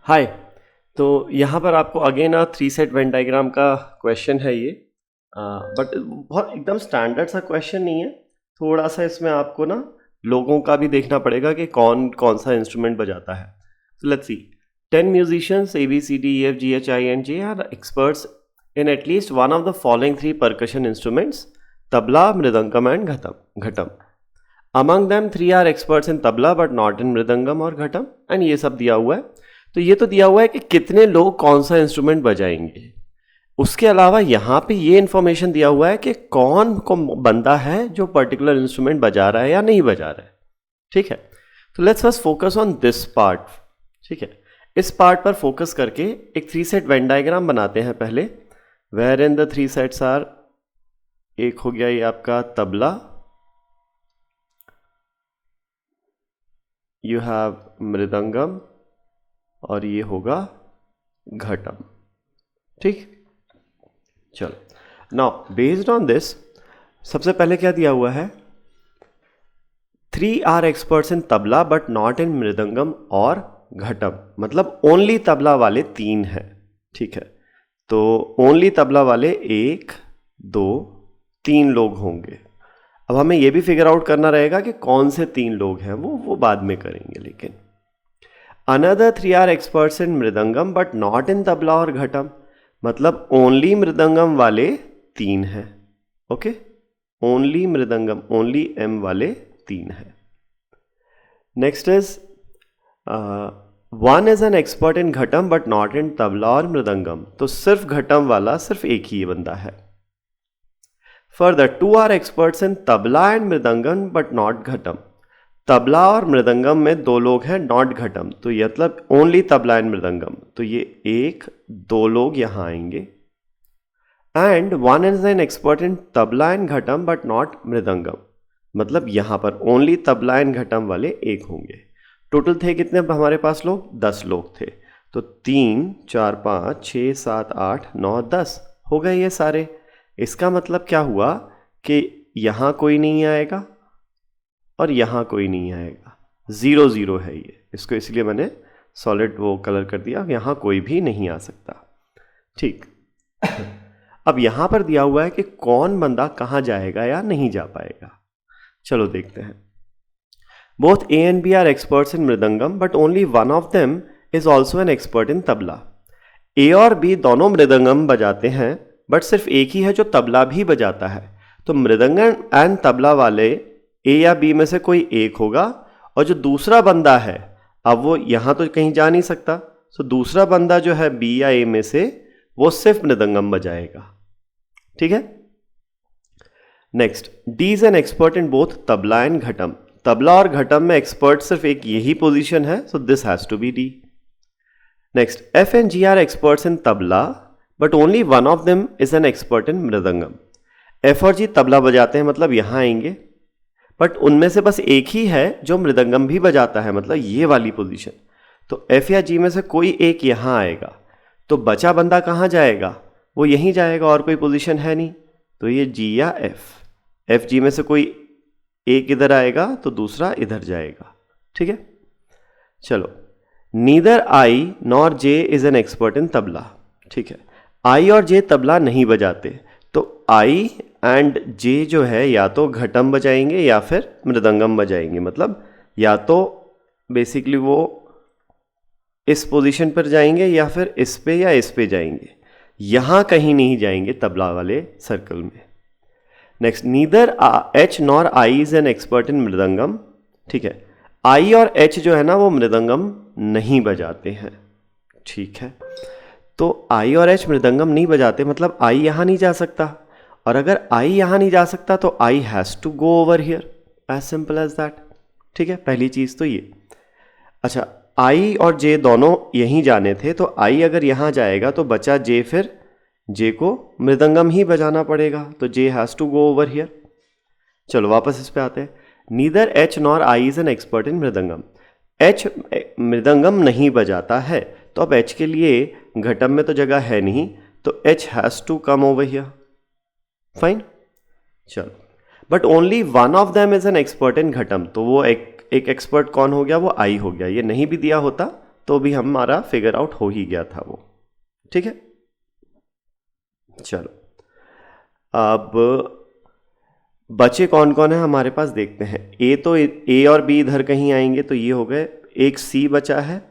हाय। तो यहाँ पर आपको again three set Venn diagram का क्वेश्चन है ये, बट बहुत एकदम स्टैंडर्ड सा क्वेश्चन नहीं है। थोड़ा सा इसमें आपको ना लोगों का भी देखना पड़ेगा कि कौन कौन सा इंस्ट्रूमेंट बजाता है। तो let's see, 10 musicians A B C D E F G H I and J are experts in at least one of the following three percussion instruments: tabla, mridangam and ghatam. Among them 3 are experts in tabla but not in mridangam or ghatam, and ये सब दिया हुआ है। तो ये तो दिया हुआ है कि कितने लोग कौन सा इंस्ट्रूमेंट बजाएंगे। उसके अलावा यहाँ पे ये इन्फॉर्मेशन दिया हुआ है कि कौन को बंदा है जो पर्टिकुलर इंस्ट्रूमेंट बजा रहा है या नहीं बजा रहा है। ठीक है, तो let's first focus on this part. ठीक है, इस पार्ट पर फोकस करके एक थ्री सेट वेन डायग्राम बनाते हैं पहले, where in the three sets are, एक हो गया ये आपका तबला, यू हैव मृदंगम और ये होगा घटम। ठीक, चलो नाउ बेस्ड ऑन दिस सबसे पहले क्या दिया हुआ है, 3 are experts in tabla but not in mridangam और घटम, मतलब ओनली तबला वाले 3 हैं। ठीक है, तो ओनली तबला वाले 1 2 3 लोग होंगे। अब हमें यह भी फिगर आउट करना रहेगा कि कौन से 3 लोग हैं, वो बाद में करेंगे। लेकिन another 3 are experts in mridangam but not in tabla और घटम, मतलब ओनली मृदंगम वाले 3 हैं। Okay, only mridangam, only M वाले 3 हैं। Next is 1 is an expert in ghatam but not in tabla और मृदंगम, तो सिर्फ घटम वाला सिर्फ एक ही बंदा है। Further 2 are experts in tabla and mridangam but not ghatam, tabla और मृदंगम में 2 लोग हैं, नॉट घटम, तो ये मतलब ओनली तबला एंड मृदंगम, तो ये 1 2 लोग यहां आएंगे। And 1 is an expert in tabla and ghatam but not mridangam, मतलब यहां पर ओनली तबला एंड घटम वाले 1 होंगे। टोटल थे कितने हमारे पास लोग, 10 लोग थे। तो 3 4 5 6 7 8 9 10 हो गए ये सारे। इसका मतलब क्या हुआ कि यहां कोई नहीं आएगा और यहाँ कोई नहीं आएगा, 0 0 है ये, इसको इसलिए मैंने सॉलिड वो कलर कर दिया, यहाँ कोई भी नहीं आ सकता। ठीक, अब यहाँ पर दिया हुआ है कि कौन बंदा कहाँ जाएगा या नहीं जा पाएगा। चलो देखते हैं। Both A and B are experts in mridangam but only one of them is also an expert in tabla. A और बी दोनों मृदंगम बजाते हैं बट सिर्फ एक ही है जो तबला भी बजाता है, तो मृदंगम एंड तबला वाले ए या बी में से कोई एक होगा, और जो दूसरा बंदा है, अब वो यहां तो कहीं जा नहीं सकता, तो दूसरा बंदा जो है बी या ए में से वो सिर्फ मृदंगम बजाएगा। ठीक है, next, D is an expert in both tabla and ghatam, tabla और घटम में एक्सपर्ट सिर्फ एक यही पोजीशन है, so this has to be D. Next, F and G are experts in tabla but only one of them is an expert in mridangam. F और G tabla बजाते हैं, मतलब यहां आएंगे, बट उनमें से बस एक ही है जो मृदंगम भी बजाता है, मतलब ये वाली पोजीशन। तो एफ या जी में से कोई एक यहां आएगा, तो बचा बंदा कहां जाएगा, वो यहीं जाएगा, और कोई पोजीशन है नहीं, तो ये जी या एफ जी में से कोई एक इधर आएगा तो दूसरा इधर जाएगा। ठीक है, चलो, neither I nor J is an expert in tabla. ठीक है, आई और जे तबला नहीं बजाते, तो आई एंड जे जो है या तो घटम बजाएंगे या फिर मृदंगम बजाएंगे, मतलब या तो बेसिकली वो इस पोजीशन पर जाएंगे या फिर इस पे या इस पे जाएंगे, यहां कहीं नहीं जाएंगे तबला वाले सर्कल में। Next, neither H nor I is an expert in mridangam. ठीक है, आई और एच जो है ना वो मृदंगम नहीं बजाते हैं। ठीक है, तो आई और एच मृदंगम नहीं बजाते, मतलब आई यहां नहीं जा सकता, और अगर आई यहां नहीं जा सकता तो I has to go over here, as simple as that. ठीक है, पहली चीज तो ये। अच्छा, आई और जे दोनों यहीं जाने थे, तो आई अगर यहां जाएगा तो बचा जे, फिर जे को मृदंगम ही बजाना पड़ेगा, तो J has to go over here. चलो वापस इस पे आते हैं। Neither H nor I is an expert in mridangam, H mridangam नहीं बजाता है, तो अब एच के लिए घटम में तो जगह है नहीं, तो H has to come over here. Fine, चलो, but only one of them is an expert in ghatam, तो वो एक एक्सपर्ट कौन हो गया, वो आई हो गया। ये नहीं भी दिया होता तो भी हमारा फिगर आउट हो ही गया था वो। ठीक है, चलो अब बचे कौन कौन है हमारे पास देखते हैं। ए और बी इधर कहीं आएंगे तो ये हो गए, एक सी बचा है,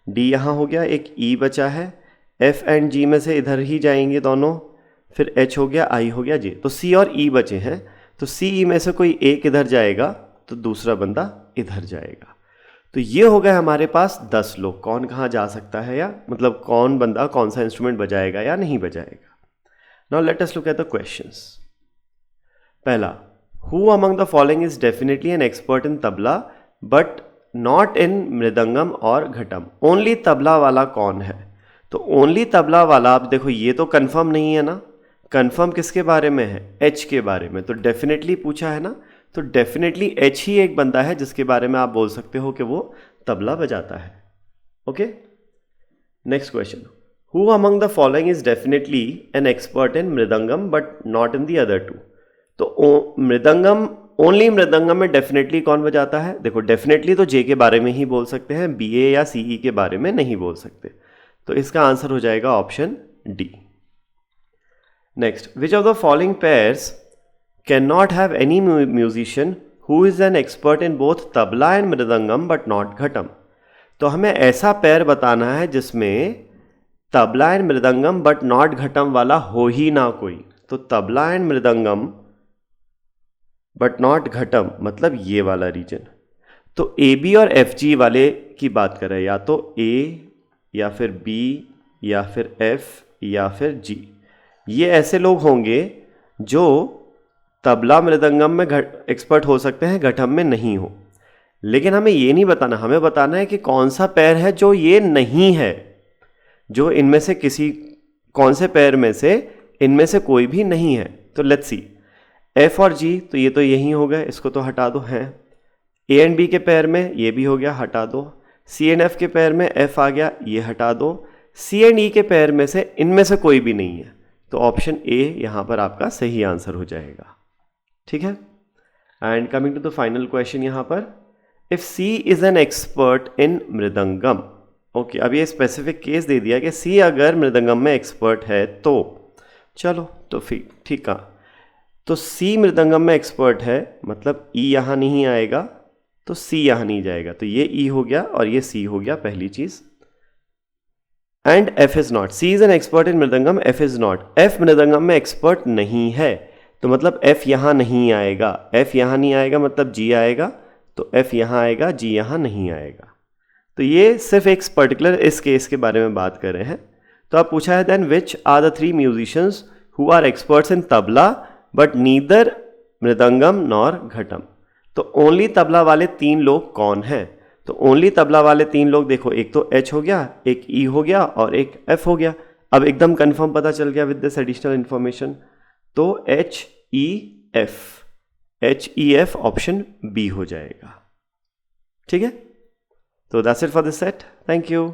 डी यहाँ हो गया, एक ई बचा है, एफ एंड जी में से इधर ही जाएंगे दोनों, फिर एच हो गया, आई हो गया, जे। तो सी और ई बचे हैं, तो सी ई में से कोई एक इधर जाएगा तो दूसरा बंदा इधर जाएगा। तो ये हो गए हमारे पास 10 लोग। कौन कहाँ जा सकता है, या मतलब कौन बंदा कौन सा इंस्ट्रूमेंट बजाएगा या नहीं बजाएगा। Now let us look at the questions. पहला, who among the following is definitely an expert in tabla but not in mridangam और घटम। ओनली तबला वाला कौन है। तो ओनली तबला वाला, आप देखो ये तो कंफर्म नहीं है ना, कंफर्म किसके बारे में है, एच के बारे में। तो डेफिनेटली पूछा है ना, तो डेफिनेटली एच ही एक बंदा है जिसके बारे में आप बोल सकते हो कि वो तबला बजाता है। Okay, next question, who among the following is definitely an expert in mridangam but not in the other two. तो मृदंगम, ओनली मृदंगम में डेफिनेटली कौन बजाता है। देखो डेफिनेटली तो जे के बारे में ही बोल सकते हैं, बी ए या सी ई के बारे में नहीं बोल सकते। तो इसका आंसर हो जाएगा option D. Next, which of the following pairs can not have any musician who is an expert in both tabla and mridangam but not ghatam. तो हमें ऐसा पेयर बताना है जिसमें tabla and mridangam but not ghatam वाला हो ही ना कोई। तो tabla and mridangam but not ghatam मतलब ये वाला रीजन। तो ए बी और एफ जी वाले की बात करें, या तो ए या फिर बी या फिर एफ या फिर जी, ये ऐसे लोग होंगे जो तबला मृदंगम में एक्सपर्ट हो सकते हैं, घटम में नहीं हो। लेकिन हमें ये नहीं बताना, हमें बताना है कि कौन सा पैर है जो ये नहीं है, जो इनमें से किसी, कौन से पैर में से इनमें से कोई भी नहीं है। तो लेट्स सी, एफ और जी, तो ये तो यही हो गए, इसको तो हटा दो, हैं। ए एंड बी के पैर में ये भी हो गया, हटा दो। सी एंड एफ के पैर में एफ आ गया, ये हटा दो। सी एंड ई के पैर में से इनमें से कोई भी नहीं है, तो ऑप्शन ए यहाँ पर आपका सही आंसर हो जाएगा। ठीक है, and coming to the final question यहाँ पर, if C is an expert in mridangam. Okay, अब ये स्पेसिफिक केस दे दिया कि सी अगर मृदंगम में एक्सपर्ट है तो, चलो तो फिर ठीक है, तो सी मृदंगम में एक्सपर्ट है, मतलब ई यहाँ नहीं आएगा, तो सी यहाँ नहीं जाएगा, तो ये ई हो गया और ये सी हो गया पहली चीज। And F is not, C is an expert in mridangam, F is not, F mridangam में एक्सपर्ट नहीं है, तो मतलब एफ यहाँ नहीं आएगा, एफ यहाँ नहीं आएगा मतलब जी आएगा, तो एफ यहाँ आएगा, जी यहाँ नहीं आएगा। तो ये सिर्फ एक पर्टिकुलर इस केस के बारे में बात कर रहे हैं। तो आप पूछा है then which are the 3 musicians who are experts in tabla but neither mridangam nor ghatam. तो ओनली तबला वाले 3 लोग कौन हैं। तो ओनली तबला वाले 3 लोग देखो, एक तो एच हो गया, एक ई हो गया और एक एफ हो गया। अब एकदम कंफर्म पता चल गया विद दिस एडिशनल इंफॉर्मेशन, तो H E F option B हो जाएगा। ठीक है, तो that's it for this set, thank you.